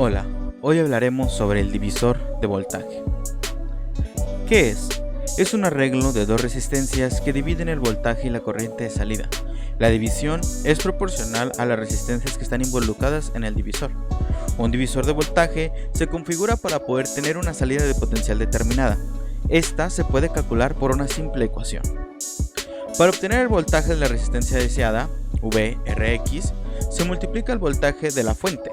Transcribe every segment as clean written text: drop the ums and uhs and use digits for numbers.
Hola, hoy hablaremos sobre el divisor de voltaje. ¿Qué es? Es un arreglo de dos resistencias que dividen el voltaje y la corriente de salida. La división es proporcional a las resistencias que están involucradas en el divisor. Un divisor de voltaje se configura para poder tener una salida de potencial determinada. Esta se puede calcular por una simple ecuación. Para obtener el voltaje de la resistencia deseada, VRX, se multiplica el voltaje de la fuente,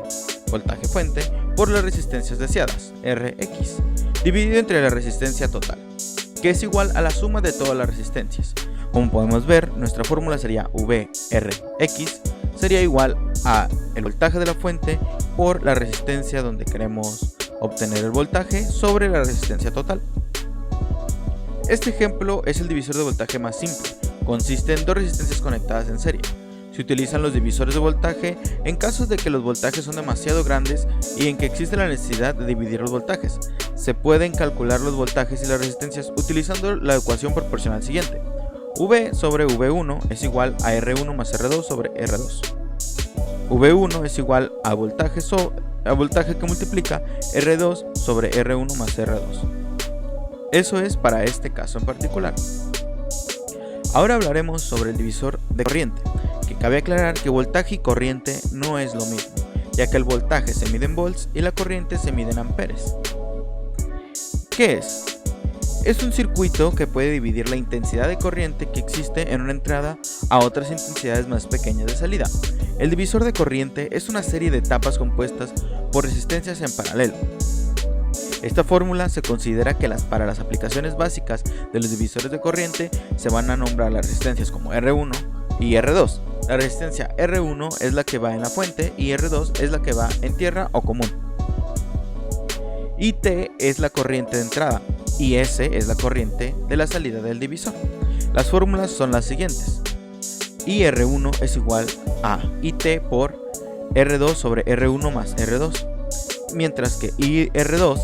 voltaje fuente, por las resistencias deseadas, Rx, dividido entre la resistencia total, que es igual a la suma de todas las resistencias. Como podemos ver, nuestra fórmula sería VRx sería igual a el voltaje de la fuente por la resistencia donde queremos obtener el voltaje sobre la resistencia total. Este ejemplo es el divisor de voltaje más simple. Consiste en dos resistencias conectadas en serie. Se utilizan los divisores de voltaje en casos de que los voltajes son demasiado grandes y en que existe la necesidad de dividir los voltajes. Se pueden calcular los voltajes y las resistencias utilizando la ecuación proporcional siguiente. V sobre V1 es igual a R1 más R2 sobre R2. V1 es igual a voltaje que multiplica R2 sobre R1 más R2. Eso es para este caso en particular. Ahora hablaremos sobre el divisor de corriente, que cabe aclarar que voltaje y corriente no es lo mismo, ya que el voltaje se mide en volts y la corriente se mide en amperes. ¿Qué es? Es un circuito que puede dividir la intensidad de corriente que existe en una entrada a otras intensidades más pequeñas de salida. El divisor de corriente es una serie de etapas compuestas por resistencias en paralelo. Esta fórmula se considera que para las aplicaciones básicas de los divisores de corriente se van a nombrar las resistencias como R1 y R2. La resistencia R1 es la que va en la fuente y R2 es la que va en tierra o común. IT es la corriente de entrada y S es la corriente de la salida del divisor. Las fórmulas son las siguientes. IR1 es igual a IT por R2 sobre R1 más R2, mientras que IR2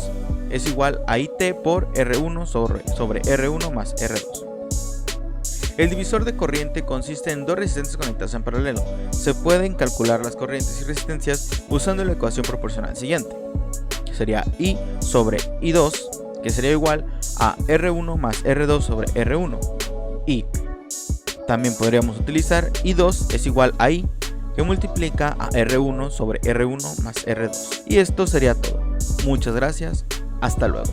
es igual a IT por R1 sobre R1 más R2. El divisor de corriente consiste en dos resistencias conectadas en paralelo. Se pueden calcular las corrientes y resistencias usando la ecuación proporcional siguiente, que sería I sobre I2, que sería igual a R1 más R2 sobre R1. Y también podríamos utilizar I2 es igual a I, que multiplica a R1 sobre R1 más R2. Y esto sería todo. Muchas gracias. Hasta luego.